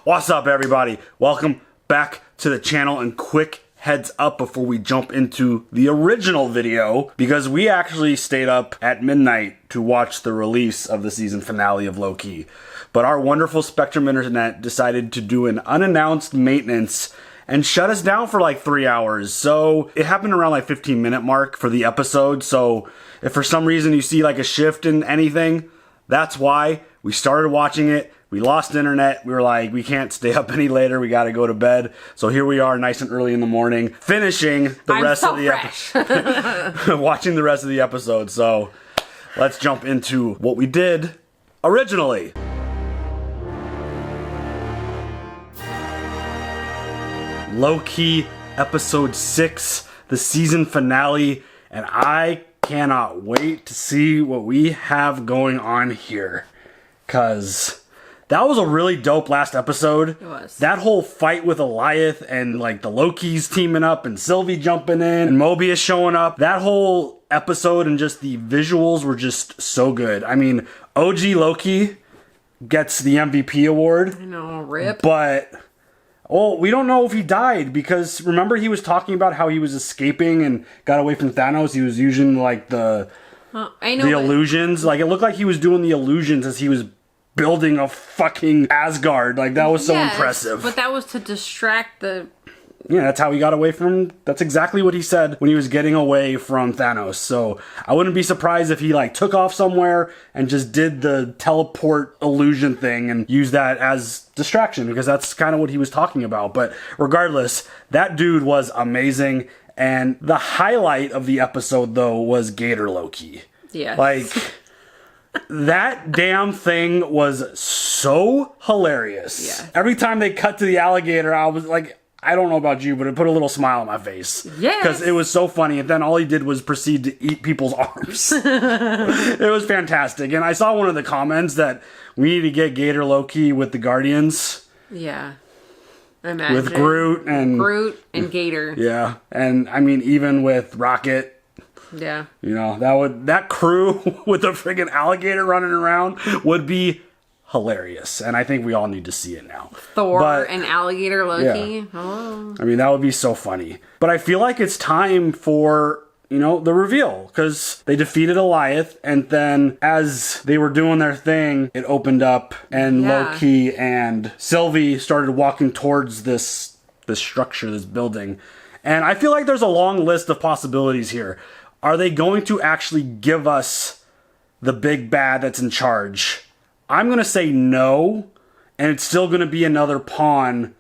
What's up, everybody? Welcome back to the channel, and quick heads up before we jump into the original video, because we actually stayed up at midnight to watch the release of the season finale of Loki. But our wonderful Spectrum Internet decided to do an unannounced maintenance and shut us down for like 3 hours. So it happened around like 15-minute mark for the episode. So if for some reason you see like a shift in anything, that's why. We started watching it. We lost internet. We were like, we can't stay up any later. We got to go to bed. So here we are, nice and early in the morning, finishing the rest of the episode. Watching the rest of the episode. So let's jump into what we did originally. Loki, episode 6, the season finale. And I cannot wait to see what we have going on here. Because that was a really dope last episode. It was. That whole fight with Goliath and like the Lokis teaming up and Sylvie jumping in and Mobius showing up. That whole episode and just the visuals were just so good. I mean, OG Loki gets the MVP award. I know, rip. But, well, we don't know if he died, because remember he was talking about how he was escaping and got away from Thanos. He was using like the illusions. Like it looked like he was doing the illusions as he was building a fucking Asgard. Like that was so impressive. But that was to distract the... Yeah, that's how he got away from... That's exactly what he said when he was getting away from Thanos. So I wouldn't be surprised if he like took off somewhere and just did the teleport illusion thing and used that as distraction, because that's kind of what he was talking about. But regardless, that dude was amazing. And the highlight of the episode, though, was Gator Loki. Yeah. Like... That damn thing was so hilarious. Yeah. Every time they cut to the alligator, I was like, I don't know about you, but it put a little smile on my face. Yeah. Because it was so funny. And then all he did was proceed to eat people's arms. It was fantastic. And I saw one of the comments that we need to get Gator Loki with the Guardians. Yeah. Imagine. With Groot and Gator. Yeah. And I mean, even with Rocket. Yeah. You know, that crew with a friggin' alligator running around would be hilarious. And I think we all need to see it now. Thor and alligator Loki. Yeah. Oh. I mean, that would be so funny. But I feel like it's time for, you know, the reveal. Because they defeated Goliath, and then as they were doing their thing, it opened up and Loki and Sylvie started walking towards this structure, this building. And I feel like there's a long list of possibilities here. Are they going to actually give us the big bad that's in charge? I'm going to say no, and it's still going to be another pawn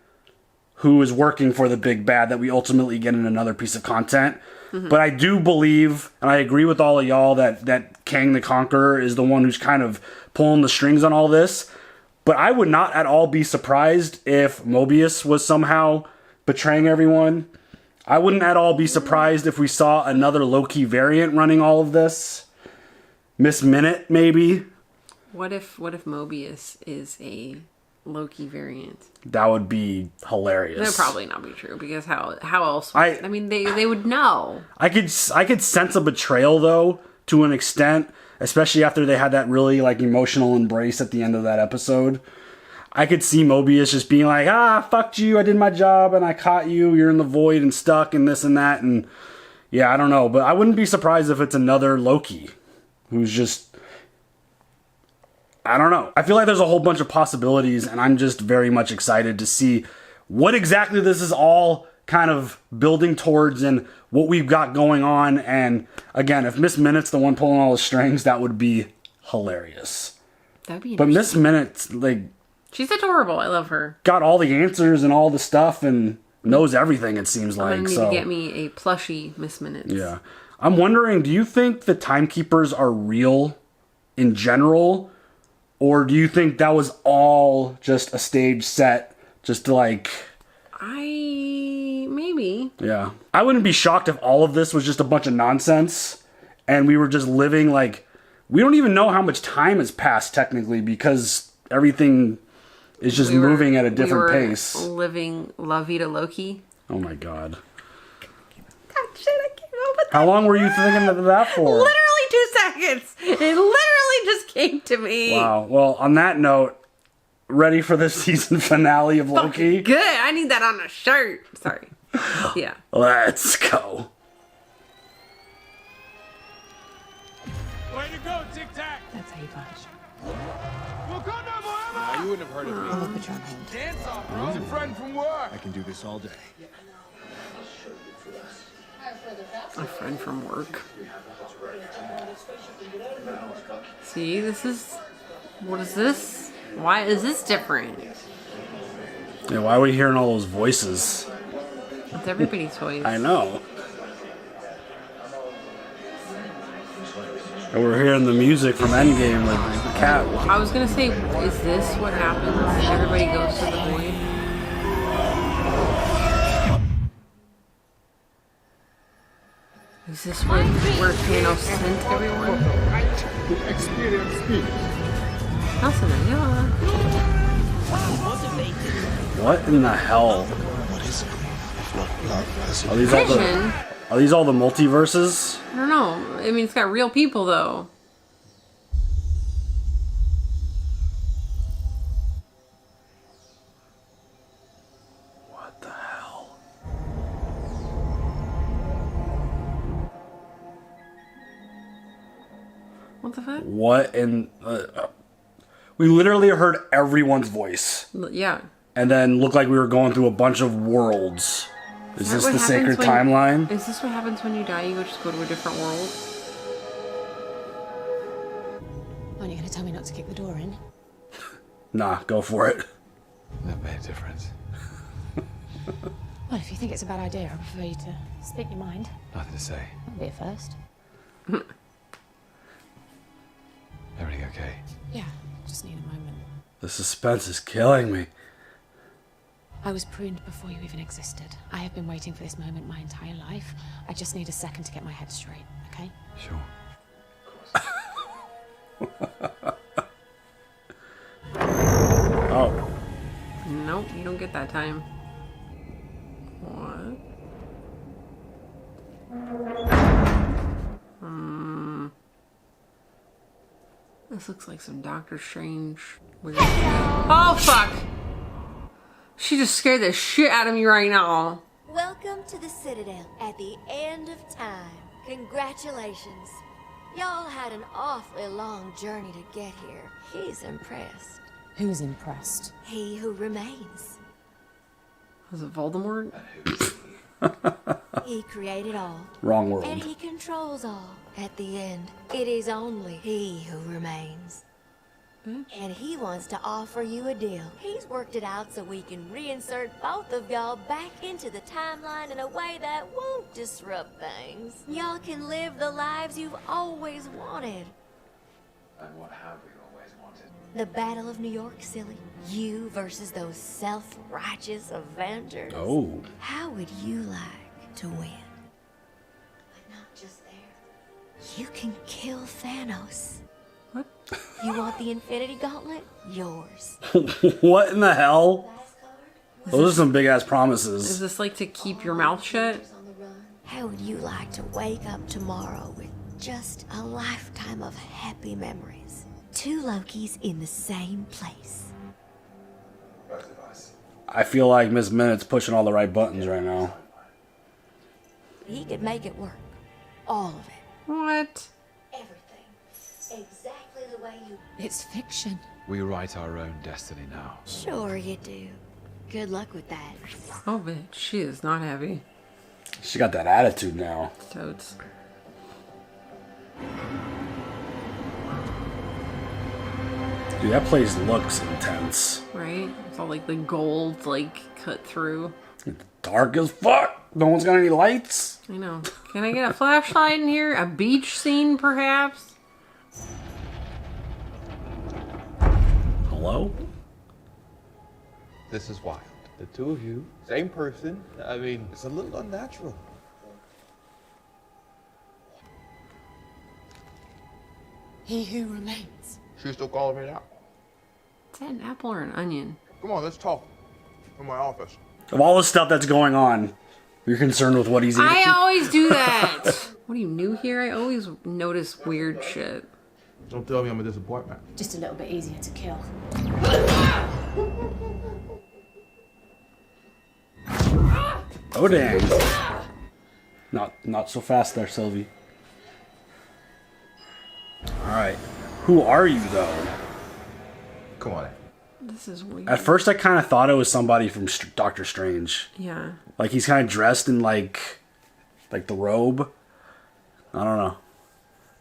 who is working for the big bad that we ultimately get in another piece of content. Mm-hmm. But I do believe, and I agree with all of y'all, that Kang the Conqueror is the one who's kind of pulling the strings on all this. But I would not at all be surprised if Mobius was somehow betraying everyone. I wouldn't at all be surprised if we saw another Loki variant running all of this. Miss Minute, maybe. What if Mobius is a Loki variant? That would be hilarious. That would probably not be true, because how else? I mean, they would know. I could sense a betrayal, though, to an extent, especially after they had that really like emotional embrace at the end of that episode. I could see Mobius just being like, fuck you, I did my job and I caught you, you're in the void and stuck and this and that. And yeah, I don't know, but I wouldn't be surprised if it's another Loki who's just, I don't know. I feel like there's a whole bunch of possibilities, and I'm just very much excited to see what exactly this is all kind of building towards and what we've got going on. And again, if Miss Minute's the one pulling all the strings, that would be hilarious. That'd be interesting. But Miss Minute's like... She's adorable. I love her. Got all the answers and all the stuff and knows everything, it seems like. I'm going to need to get me a plushie Miss Minutes. Yeah. I'm wondering, do you think the timekeepers are real in general? Or do you think that was all just a stage set just to like... Maybe. Yeah. I wouldn't be shocked if all of this was just a bunch of nonsense and we were just living like... We don't even know how much time has passed technically, because everything... It's just moving at a different pace. Living La Vida Loki. Oh my god. That shit, I came up with that. How long were you thinking of that for? Literally 2 seconds. It literally just came to me. Wow. Well, on that note, ready for the season finale of Loki? Good. I need that on a shirt. Sorry. Yeah. Let's go. Way to go, Tic Tac! That's how you punch. Wakanda forever! You wouldn't have heard of me. I'm a patron hand. Dance off, bro. He's a friend from work. I can do this all day. A friend from work. See, this is... What is this? Why is this different? Yeah, why are we hearing all those voices? It's everybody's voice. I know. And we're hearing the music from Endgame, like the cat. I was gonna say, is this what happens? Everybody goes to the void? Is this where Thanos sent everyone? That's an idea. What in the hell? What is it? Are these all the multiverses? I don't know. I mean, it's got real people, though. What the hell? What the fuck? What in... we literally heard everyone's voice. Yeah. And then looked like we were going through a bunch of worlds. Is this the sacred timeline? Is this what happens when you die? You just go to a different world? Aren't you going to tell me not to kick the door in? Nah, go for it. That made a difference. Well, if you think it's a bad idea, I prefer you to speak your mind. Nothing to say. That'll be a first. Everything okay? Yeah, just need a moment. The suspense is killing me. I was pruned before you even existed. I have been waiting for this moment my entire life. I just need a second to get my head straight, okay? Sure. Oh. Nope, you don't get that time. What? This looks like some Doctor Strange weird shit. Oh, fuck! She just scared the shit out of me right now. Welcome to the Citadel at the end of time. Congratulations. Y'all had an awfully long journey to get here. He's impressed. Who's impressed? He who remains. Was it Voldemort? He created all. Wrong And world. he controls all. At the end, it is only he who remains. And he wants to offer you a deal. He's worked it out so we can reinsert both of y'all back into the timeline in a way that won't disrupt things. Y'all can live the lives you've always wanted. And what have we always wanted? The Battle of New York, silly. You versus those self-righteous Avengers. Oh. How would you like to win? But not just there. You can kill Thanos. What? You want the Infinity Gauntlet? Yours. What in the hell? Those are some big ass promises. Is this like to keep your mouth shut? How would you like to wake up tomorrow with just a lifetime of happy memories? Two Lokis in the same place. Both of us. I feel like Miss Minute's pushing all the right buttons right now. He could make it work. All of it. What? Everything. Exactly the way you... It's fiction. We write our own destiny now. Sure you do. Good luck with that. Oh, bitch. She is not happy. She got that attitude now. Totes. Dude, that place looks intense. Right? It's all like the gold, like, cut through. Dark as fuck. No one's got any lights. I know. Can I get a flashlight in here? A beach scene, perhaps? Hello? This is wild. The two of you, same person. I mean, it's a little unnatural. He who remains. She's still calling me out. Is that an apple or an onion? Come on, let's talk. In my office. Of all the stuff that's going on, you're concerned with what he's eating? I always do that! What are you new here? I always notice weird shit. Don't tell me I'm a disappointment. Just a little bit easier to kill. Oh dang. Not so fast there, Sylvie. Alright. Who are you though? Come on. This is weird. At first I kind of thought it was somebody from Doctor Strange. Yeah. Like he's kind of dressed in like the robe. I don't know.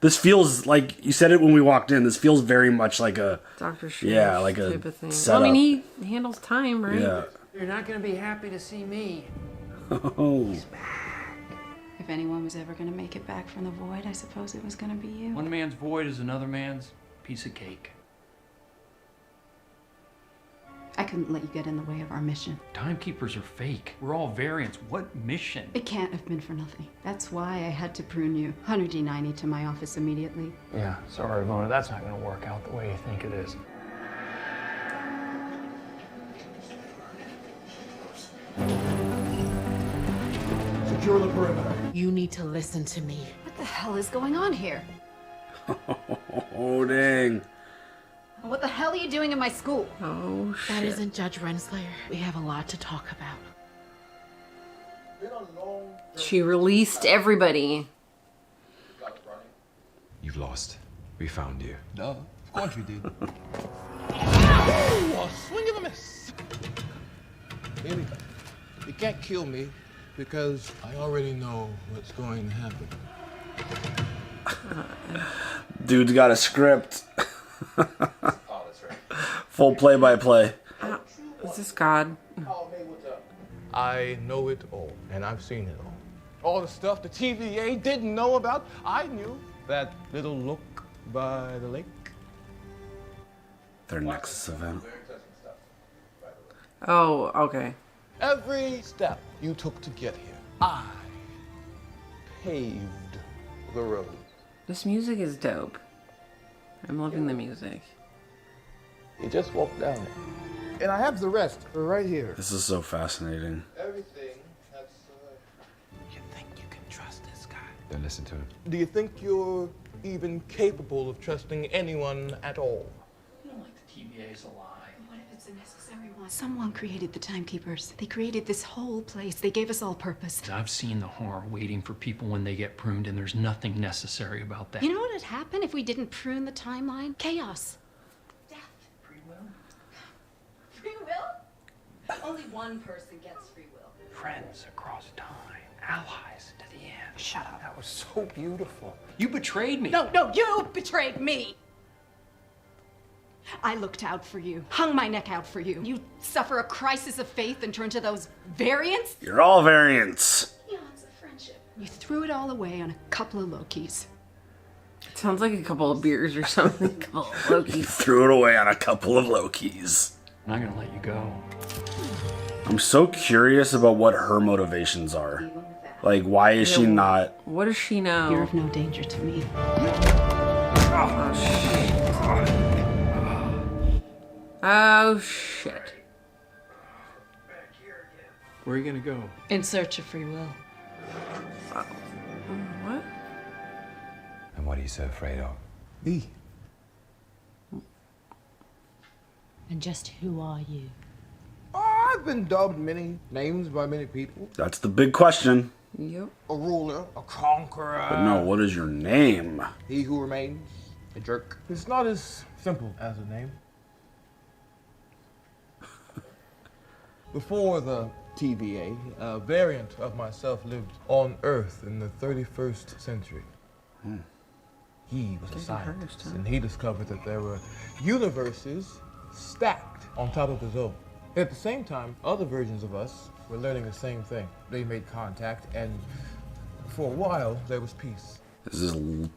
This feels like, you said it when we walked in, this feels very much like a Doctor Strange like a type of thing. setup. Well, I mean, he handles time, right? Yeah. You're not gonna be happy to see me. Oh. If anyone was ever going to make it back from the void, I suppose it was going to be you. One man's void is another man's piece of cake. I couldn't let you get in the way of our mission. Timekeepers are fake. We're all variants. What mission? It can't have been for nothing. That's why I had to prune you. 100D90 to my office immediately. Yeah, sorry, Mona, that's not gonna work out the way you think it is. Secure the perimeter. You need to listen to me. What the hell is going on here? Oh dang. What the hell are you doing in my school? Oh, shit. That isn't Judge Renslayer. We have a lot to talk about. She released everybody. You've lost. We found you. Duh. Of course you did. Oh, a swing and a miss. Baby, you can't kill me because I already know what's going to happen. Dude's got a script. Oh, that's right. Full play-by-play. Is this God? I know it all, and I've seen it all. All the stuff the TVA didn't know about, I knew. That little look by the lake. Their Nexus event. Oh, okay. Every step you took to get here, I paved the road. This music is dope. I'm loving the music. You just walked down it. And I have the rest right here. This is so fascinating. Everything that's... You think you can trust this guy? Don't listen to him. Do you think you're even capable of trusting anyone at all? You don't like the TVA's a lie. What if it's a necessary one? Someone created the Timekeepers. They created this whole place. They gave us all purpose. I've seen the horror waiting for people when they get pruned, and there's nothing necessary about that. You know what would happen if we didn't prune the timeline? Chaos. Death. Free will? Free will? Only one person gets free will. Friends across time, allies to the end. Shut up. That was so beautiful. You betrayed me. No, you betrayed me. I looked out for you, hung my neck out for you. You suffer a crisis of faith and turn to those variants? You're all variants. Eons of friendship. You threw it all away on a couple of Lokis. It sounds like a couple of beers or something. A couple of Loki. Threw it away on a couple of Lokis. I'm not gonna let you go. I'm so curious about what her motivations are. Like, why is she not... What does she know? You're of no danger to me. Oh, shit. Oh, shit. Where are you gonna go? In search of free will. What? And what are you so afraid of? Me. And just who are you? Oh, I've been dubbed many names by many people. That's the big question. Yep. A ruler, a conqueror. But no, what is your name? He who remains, a jerk. It's not as simple as a name. Before the TVA, a variant of myself lived on Earth in the 31st century. He was a scientist, and he discovered that there were universes stacked on top of his own. At the same time, other versions of us were learning the same thing. They made contact, and for a while, there was peace. Is this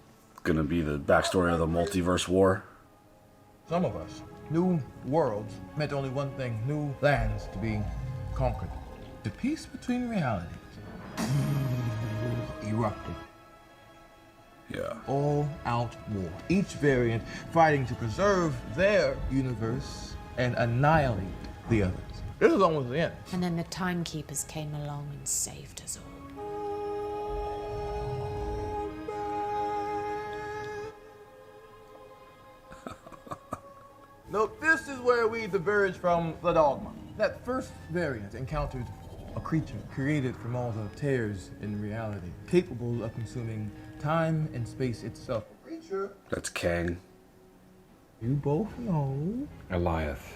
gonna be the backstory of the multiverse war? Some of us, new worlds meant only one thing, new lands to be conquered. The peace between realities erupted. Yeah. All out war. Each variant fighting to preserve their universe and annihilate the others. This is almost the end. And then the Timekeepers came along and saved us all. Note, this is where we diverge from the dogma. That first variant encountered a creature created from all the tears in reality, capable of consuming time and space itself. A creature That's Kang. you both know. Eliath.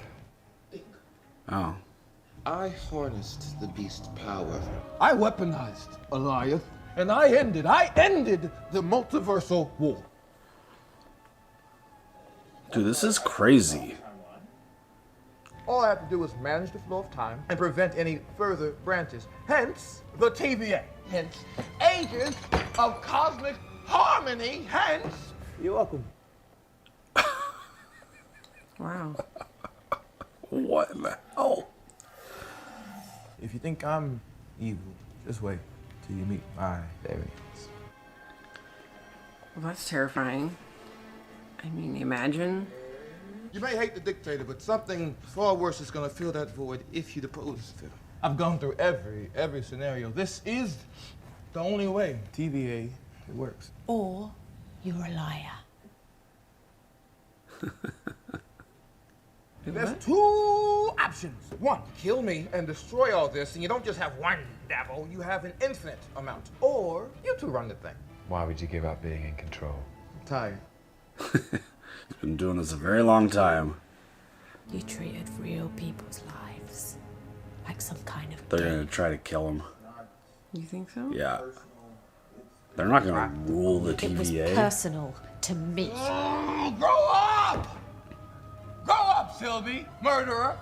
Oh. I harnessed the beast's power. I weaponized Eliath, and I ended the multiversal war. Dude, this is crazy. All I have to do is manage the flow of time and prevent any further branches. Hence, the TVA. Hence, agents of cosmic harmony. Hence, you're welcome. Wow. What in the hell? If you think I'm evil, just wait till you meet my variants. Well, that's terrifying. I mean, imagine. You may hate the dictator, but something far worse is gonna fill that void if you depose him. I've gone through every scenario. This is the only way. TVA, it works. Or you're a liar. There's two options. One, kill me and destroy all this, and you don't just have one devil, you have an infinite amount. Or you two run the thing. Why would you give up being in control? I'm tired. He's been doing this a very long time. You treated real people's lives like some kind of They're gonna try to kill him. You think so? Yeah. They're not gonna rule the It was TVA. personal to me. Grow up! Grow up, Sylvie! Murderer!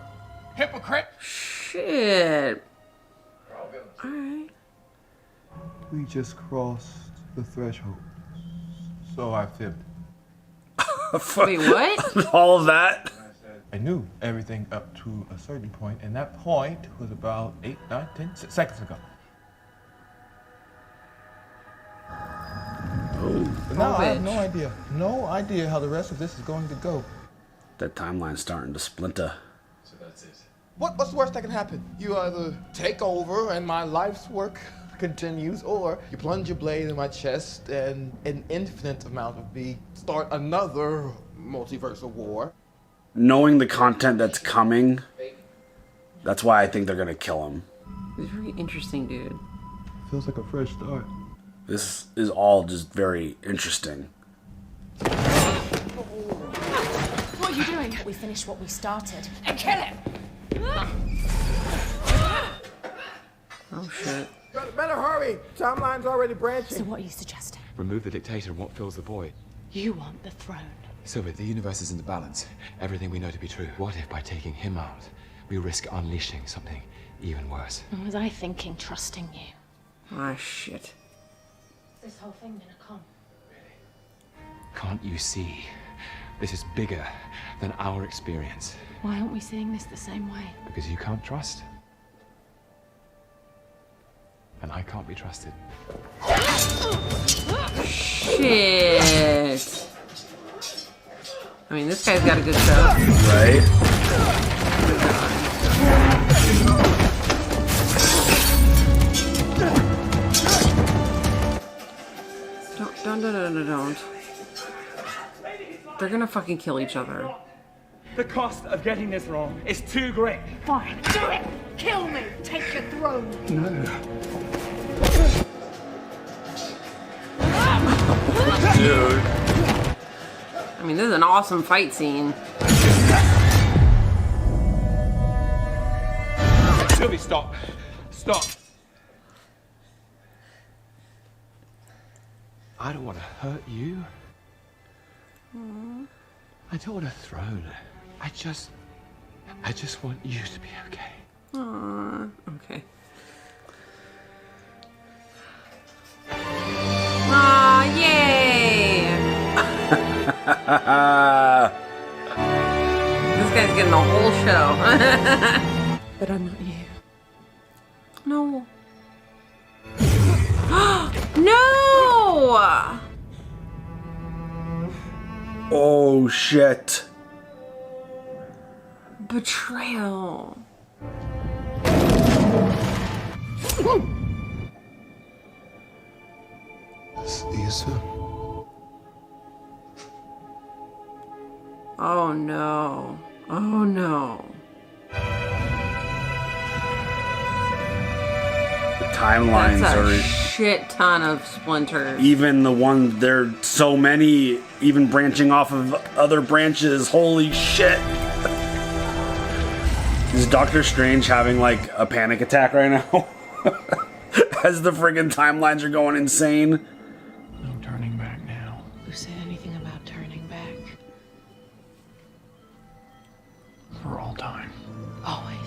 Hypocrite! Shit. Alright. We just crossed the threshold. So I fibbed. Wait, what? All of that? I knew everything up to a certain point, and that point was about 8, 9, 10 seconds ago. But now I have no idea how the rest of this is going to go. That timeline's starting to splinter. So that's it. What's the worst that can happen? You either take over and my life's work continues, or you plunge your blade in my chest and an infinite amount of me start another multiversal war. Knowing the content that's coming, that's why I think they're gonna kill him. He's very interesting, dude. Feels like a fresh start. This is all just very interesting. What are you doing? We finished what we started. And kill him! Oh, shit. Better hurry! Timeline's already branching. So what are you suggesting? Remove the dictator and what fills the void? You want the throne. Sylvie, the universe is in the balance. Everything we know to be true. What if by taking him out, we risk unleashing something even worse? Or was I thinking trusting you? Ah, shit. This whole thing gonna come? Can't you see? This is bigger than our experience. Why aren't we seeing this the same way? Because you can't trust. And I can't be trusted. Shit. I mean, this guy's got a good show. Right? Don't. They're gonna fucking kill each other. The cost of getting this wrong is too great. Fine, do it! Kill me! Take your throne! No. Dude. I mean, this is an awesome fight scene. Sylvie, stop. Stop. I don't want to hurt you. I don't want a throne. I just want you to be okay. Aww. Okay. Aw, yay! This guy's getting the whole show. But I'm not you. No. No! Oh shit. Betrayal. This is Oh no. Oh no. The timelines That's a are shit ton of splinters. even the one. There are so many, even branching off of other branches. Holy shit! Is Doctor Strange having like a panic attack right now? As the friggin' timelines are going insane. No turning back now. Who said anything about turning back? For all time. Always.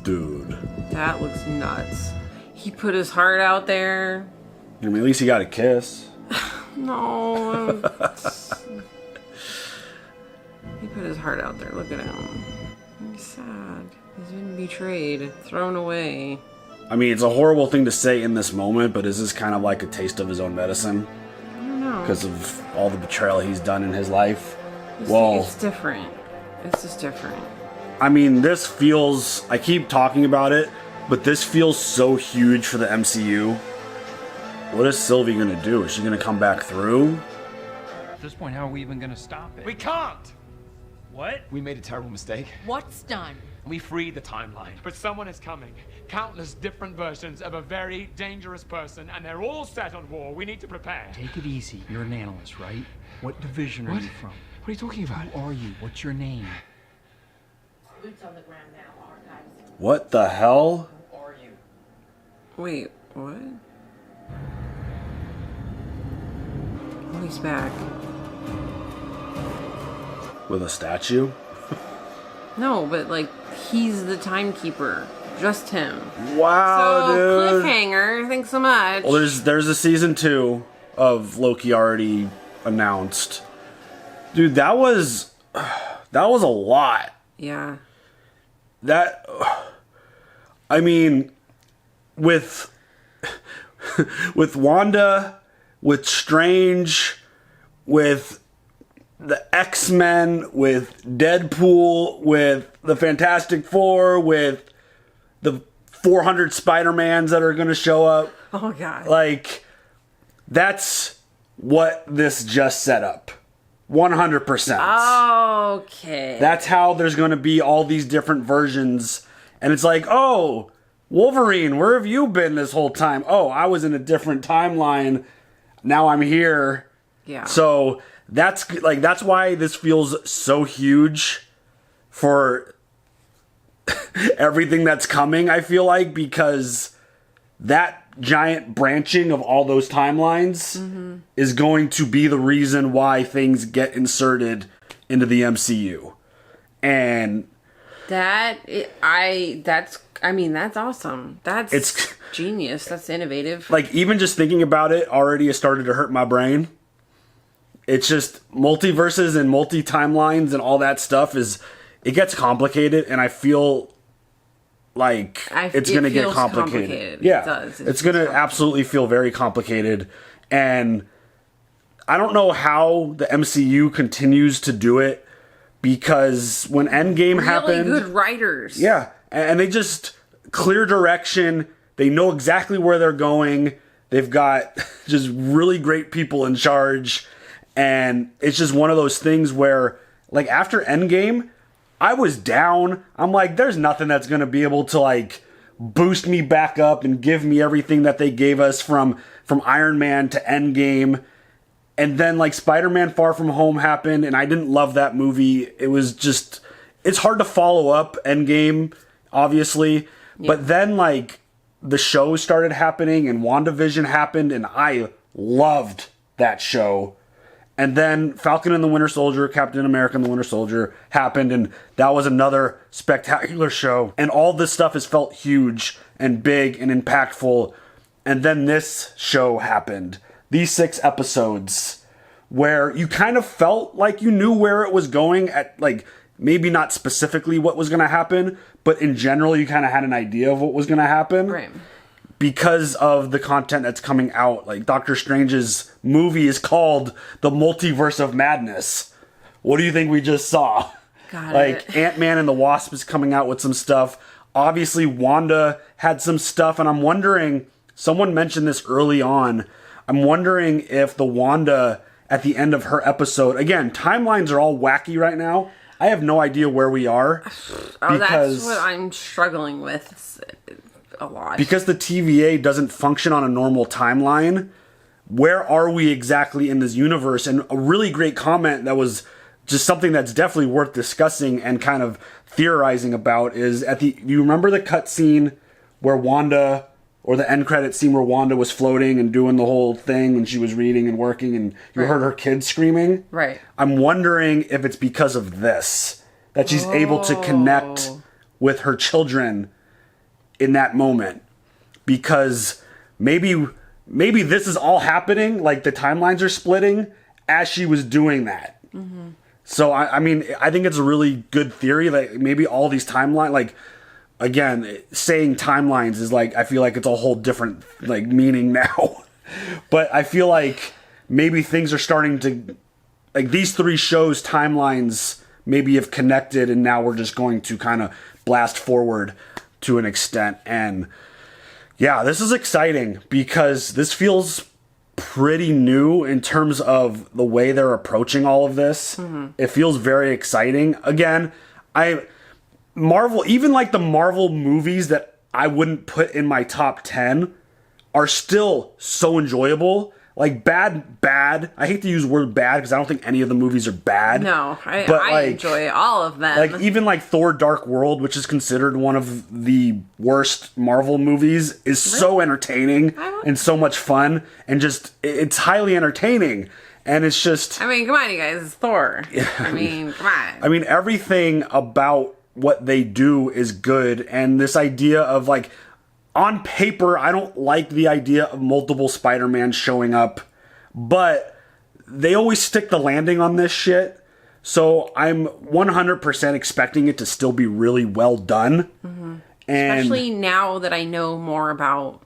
Dude. That looks nuts. He put his heart out there. I mean, at least he got a kiss. No. He put his heart out there. Look at him. He's sad. He's been betrayed. Thrown away. I mean, it's a horrible thing to say in this moment, but is this kind of like a taste of his own medicine? I don't know. Because of all the betrayal he's done in his life? It's different. It's just different. I mean, this feels... I keep talking about it, but this feels so huge for the MCU. What is Sylvie gonna do? Is she gonna come back through? At this point, how are we even gonna stop it? We can't! What? We made a terrible mistake. What's done? We freed the timeline, but someone is coming. Countless different versions of a very dangerous person, and they're all set on war. We need to prepare. Take it easy. You're an analyst, right? What division are What? you from? What are you talking about? Who are you? What's your name? Boots on the ground now, archives. What the hell? Who are you? Wait, what? Oh, he's back. With a statue? No, but like, he's the timekeeper. Just him. Wow, So, dude. cliffhanger. Thanks so much. Well, there's a season 2 of Loki already announced. Dude, that was a lot. Yeah. That, I mean, with Wanda, with Strange, with the X-Men, with Deadpool, with the Fantastic Four, with the 400 Spider-Mans that are going to show up. Oh, God. Like, that's what this just set up. 100%. Okay. That's how there's going to be all these different versions. And it's like, oh, Wolverine, where have you been this whole time? Oh, I was in a different timeline. Now I'm here. Yeah. So that's why this feels so huge for everything that's coming, I feel like, because that giant branching of all those timelines is going to be the reason why things get inserted into the MCU. And that's awesome. It's genius. That's innovative. like, even just thinking about it already has started to hurt my brain. It's just multiverses and multi-timelines and all that stuff it gets complicated, and I feel like it's going to get complicated. Yeah, it does. It's going to absolutely feel very complicated, and I don't know how the MCU continues to do it, because when Endgame happened, really good writers. yeah, and they just clear direction. They know exactly where they're going. They've got just really great people in charge, and it's just one of those things where, like, after Endgame, I was down. I'm like, there's nothing that's going to be able to, like, boost me back up and give me everything that they gave us from Iron Man to Endgame. And then, like, Spider-Man Far From Home happened, and I didn't love that movie. It was just... It's hard to follow up Endgame, obviously. Yeah. But then, like, the shows started happening, and WandaVision happened, and I loved that show. And then Falcon and the Winter Soldier, Captain America and the Winter Soldier happened, and that was another spectacular show. And all this stuff has felt huge and big and impactful. And then this show happened. These 6 episodes where you kind of felt like you knew where it was going at, like, maybe not specifically what was going to happen, but in general you kind of had an idea of what was going to happen. Right. Because of the content that's coming out. Like, Doctor Strange's movie is called The Multiverse of Madness. What do you think we just saw? Got like, it. Ant-Man and the Wasp is coming out with some stuff. Obviously, Wanda had some stuff, and I'm wondering, someone mentioned this early on, I'm wondering if the Wanda at the end of her episode. Again, timelines are all wacky right now. I have no idea where we are. Oh, that's what I'm struggling with a lot. Because the TVA doesn't function on a normal timeline, where are we exactly in this universe? And a really great comment that was just something that's definitely worth discussing and kind of theorizing about is do you remember the cutscene where Wanda, or the end credit scene where Wanda was floating and doing the whole thing and she was reading and working and you heard her kids screaming? Right. I'm wondering if it's because of this, that she's able to connect with her children in that moment. Because maybe this is all happening, like the timelines are splitting as she was doing that. Mm-hmm. So, I mean, I think it's a really good theory. Like, maybe all these timelines, like, again, saying timelines is like, I feel like it's a whole different, like, meaning now. But I feel like maybe things are starting to, like, these 3 shows' timelines maybe have connected, and now we're just going to kind of blast forward to an extent. And yeah, this is exciting because this feels pretty new in terms of the way they're approaching all of this. Mm-hmm. It feels very exciting. Again, Marvel, even like the Marvel movies that I wouldn't put in my top 10 are still so enjoyable. Like bad. I hate to use the word bad because I don't think any of the movies are bad. No, I enjoy all of them. Like even like Thor: Dark World, which is considered one of the worst Marvel movies, is so entertaining and so much fun, and just it's highly entertaining. And it's just, I mean, come on, you guys, it's Thor. I mean, come on. I mean, everything about what they do is good, and this idea of like, on paper, I don't like the idea of multiple Spider-Man showing up, but they always stick the landing on this shit. So I'm 100% expecting it to still be really well done. Mm-hmm. And especially now that I know more about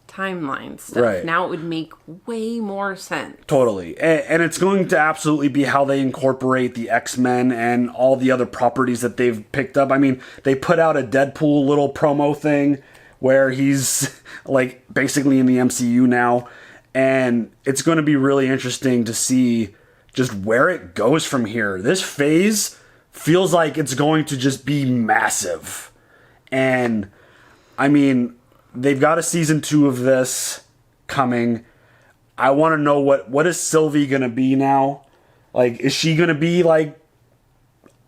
timeline stuff. Right. Now it would make way more sense. Totally. And it's going to absolutely be how they incorporate the X-Men and all the other properties that they've picked up. I mean, they put out a Deadpool little promo thing where he's like basically in the MCU now, and it's going to be really interesting to see just where it goes from here. This phase feels like it's going to just be massive. And I mean, they've got a season 2 of this coming. I want to know what is Sylvie going to be now? Like, is she going to be like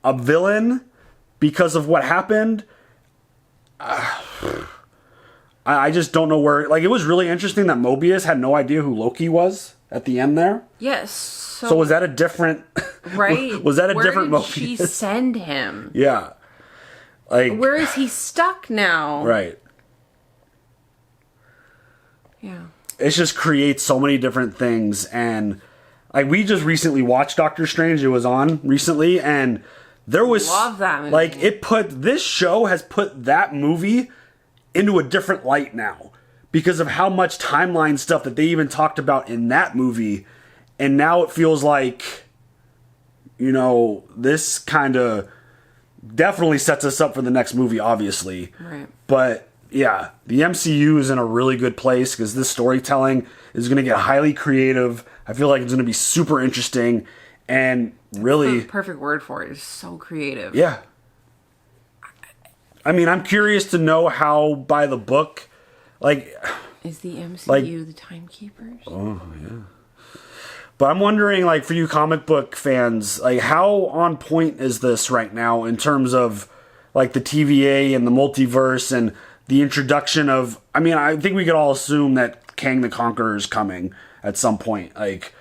a villain because of what happened? I just don't know where. Like, it was really interesting that Mobius had no idea who Loki was at the end there. Yes. So was that a different? Right. Was that a different Where Mobius? did she send him? Yeah. Like, where is he stuck now? Right. Yeah. It just creates so many different things, and like we just recently watched Doctor Strange. It was on recently, and there was love that movie. Like this show has put that movie into a different light now because of how much timeline stuff that they even talked about in that movie. And now it feels like, you know, this kind of definitely sets us up for the next movie, obviously. Right. But yeah, the MCU is in a really good place because this storytelling is going to get highly creative. I feel like it's going to be super interesting and really... The perfect word for it is so creative. Yeah. I mean, I'm curious to know how, by the book, like... Is the MCU the timekeepers? Oh, yeah. But I'm wondering, like, for you comic book fans, like, how on point is this right now in terms of, like, the TVA and the multiverse and the introduction of... I mean, I think we could all assume that Kang the Conqueror is coming at some point. Like,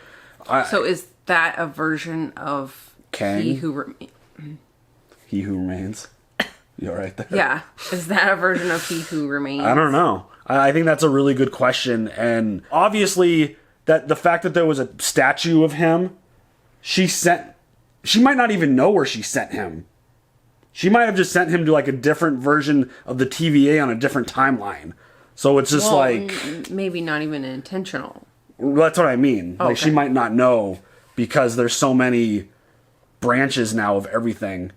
so is that a version of Kang? He Who Remains? You all right there? Yeah. Is that a version of He Who Remains? I don't know. I think that's a really good question. And obviously, that the fact that there was a statue of him, she might not even know where she sent him. She might have just sent him to like a different version of the TVA on a different timeline. So it's just maybe not even intentional. That's what I mean. Oh, like she might not know because there's so many branches now of everything.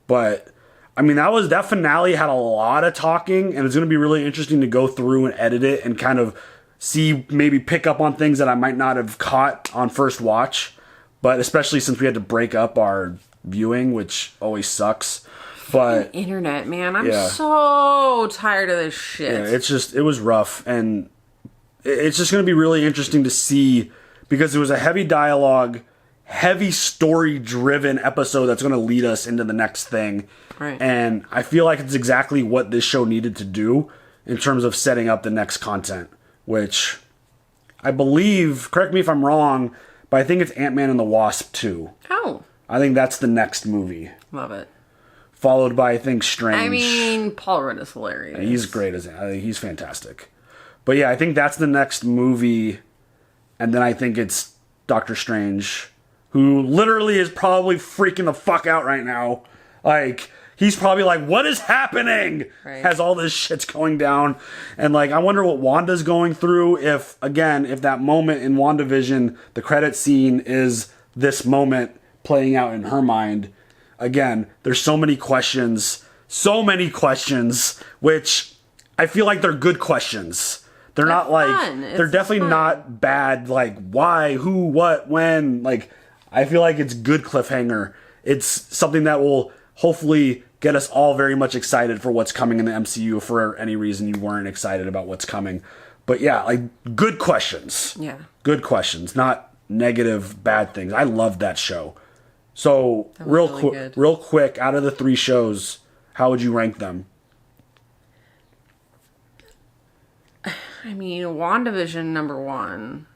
But I mean, that finale had a lot of talking, and it's going to be really interesting to go through and edit it and kind of see, maybe pick up on things that I might not have caught on first watch. But especially since we had to break up our viewing, which always sucks. But internet, man, I'm so tired of this shit. Yeah, it was rough, and it's just going to be really interesting to see, because it was a heavy dialogue, heavy story-driven episode that's going to lead us into the next thing. Right. And I feel like it's exactly what this show needed to do in terms of setting up the next content, which I believe, correct me if I'm wrong, but I think it's Ant-Man and the Wasp 2. Oh. I think that's the next movie. Love it. Followed by, I think, Strange. I mean, Paul Rudd is hilarious. He's great I think he's fantastic. But yeah, I think that's the next movie. And then I think it's Doctor Strange, who literally is probably freaking the fuck out right now. Like, he's probably like, what is happening? Right. As all this shit's going down. And like, I wonder what Wanda's going through if that moment in WandaVision, the credit scene is this moment playing out in her mind. Again, there's so many questions, which I feel like they're good questions. They're not fun. They're definitely not bad, like why, who, what, when. Like, I feel like it's good cliffhanger. It's something that will hopefully get us all very much excited for what's coming in the MCU for any reason you weren't excited about what's coming. But yeah, like, good questions. Yeah. Good questions, not negative, bad things. I loved that show. So, real quick, out of the 3 shows, how would you rank them? I mean, WandaVision number 1,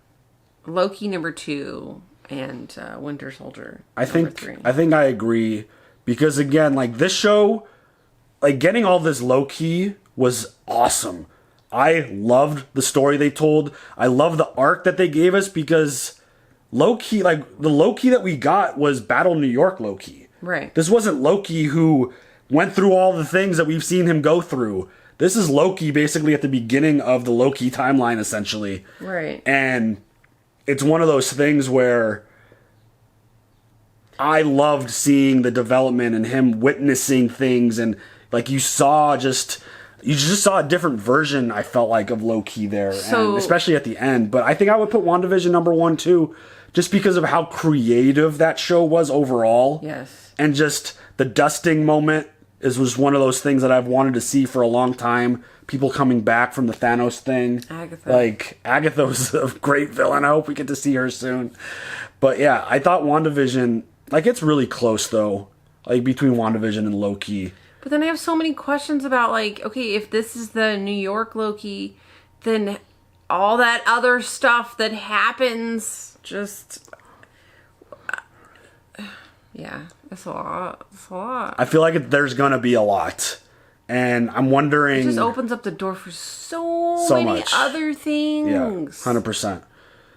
Loki number 2, and Winter Soldier number 3. I think I agree, because again, like, this show, like, getting all this Loki was awesome. I loved the story they told. I love the arc that they gave us, because Loki, like, the Loki that we got was Battle New York Loki. Right. This wasn't Loki who went through all the things that we've seen him go through. This is Loki basically at the beginning of the Loki timeline, essentially. Right. And it's one of those things where I loved seeing the development and him witnessing things, and like you just saw a different version, I felt like, of Loki there, and especially at the end. But I think I would put WandaVision number 1 too, just because of how creative that show was overall. Yes. And just the dusting moment was one of those things that I've wanted to see for a long time. People coming back from the Thanos thing. Agatha. Like, Agatha was a great villain. I hope we get to see her soon. But yeah, I thought WandaVision, like, it's really close though, like, between WandaVision and Loki. But then I have so many questions about, like, okay, if this is the New York Loki, then all that other stuff that happens just... Yeah, it's a lot. It's a lot. I feel like there's going to be a lot. And I'm wondering... It just opens up the door for so many much other things. Yeah, 100%.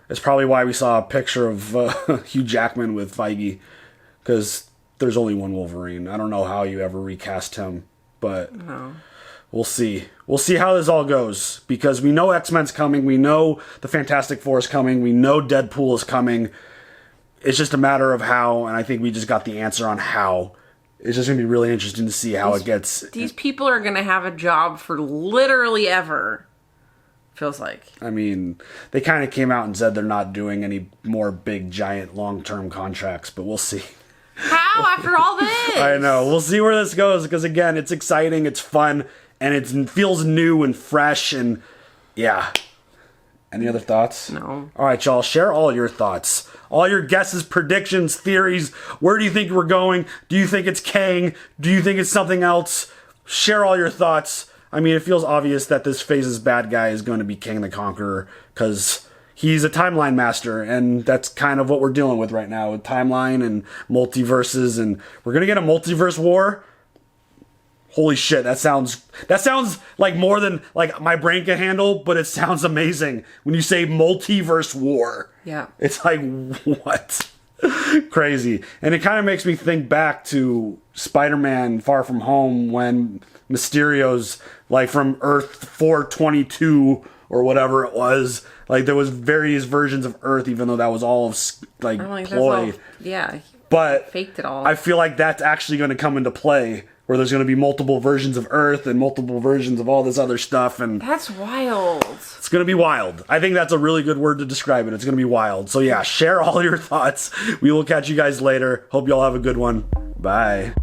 It's probably why we saw a picture of Hugh Jackman with Feige. Because there's only one Wolverine. I don't know how you ever recast him. But we'll see. We'll see how this all goes. Because we know X-Men's coming. We know the Fantastic Four is coming. We know Deadpool is coming. It's just a matter of how, and I think we just got the answer on how. It's just going to be really interesting to see how it gets. These people are going to have a job for literally ever, feels like. I mean, they kind of came out and said they're not doing any more big, giant, long-term contracts, but we'll see. How after all this? I know. We'll see where this goes, because again, it's exciting, it's fun, and it feels new and fresh, and yeah. Any other thoughts? No. All right, y'all. Share all your thoughts. All your guesses, predictions, theories. Where do you think we're going? Do you think it's Kang? Do you think it's something else? Share all your thoughts. I mean, it feels obvious that this phase's bad guy is going to be Kang the Conqueror, because he's a timeline master, and that's kind of what we're dealing with right now, with timeline and multiverses, and we're going to get a multiverse war. Holy shit, that sounds like more than like my brain can handle, but it sounds amazing when you say multiverse war. Yeah. It's like, what? Crazy. And it kind of makes me think back to Spider-Man Far From Home, when Mysterio's like from Earth 422 or whatever it was. Like, there was various versions of Earth, even though that was all like ploy. Yeah. But faked it all. I feel like that's actually going to come into play where there's going to be multiple versions of Earth and multiple versions of all this other stuff, and That's wild. it's going to be wild. I think that's a really good word to describe it. It's going to be wild. So yeah, share all your thoughts. We will catch you guys later. Hope you all have a good one. Bye.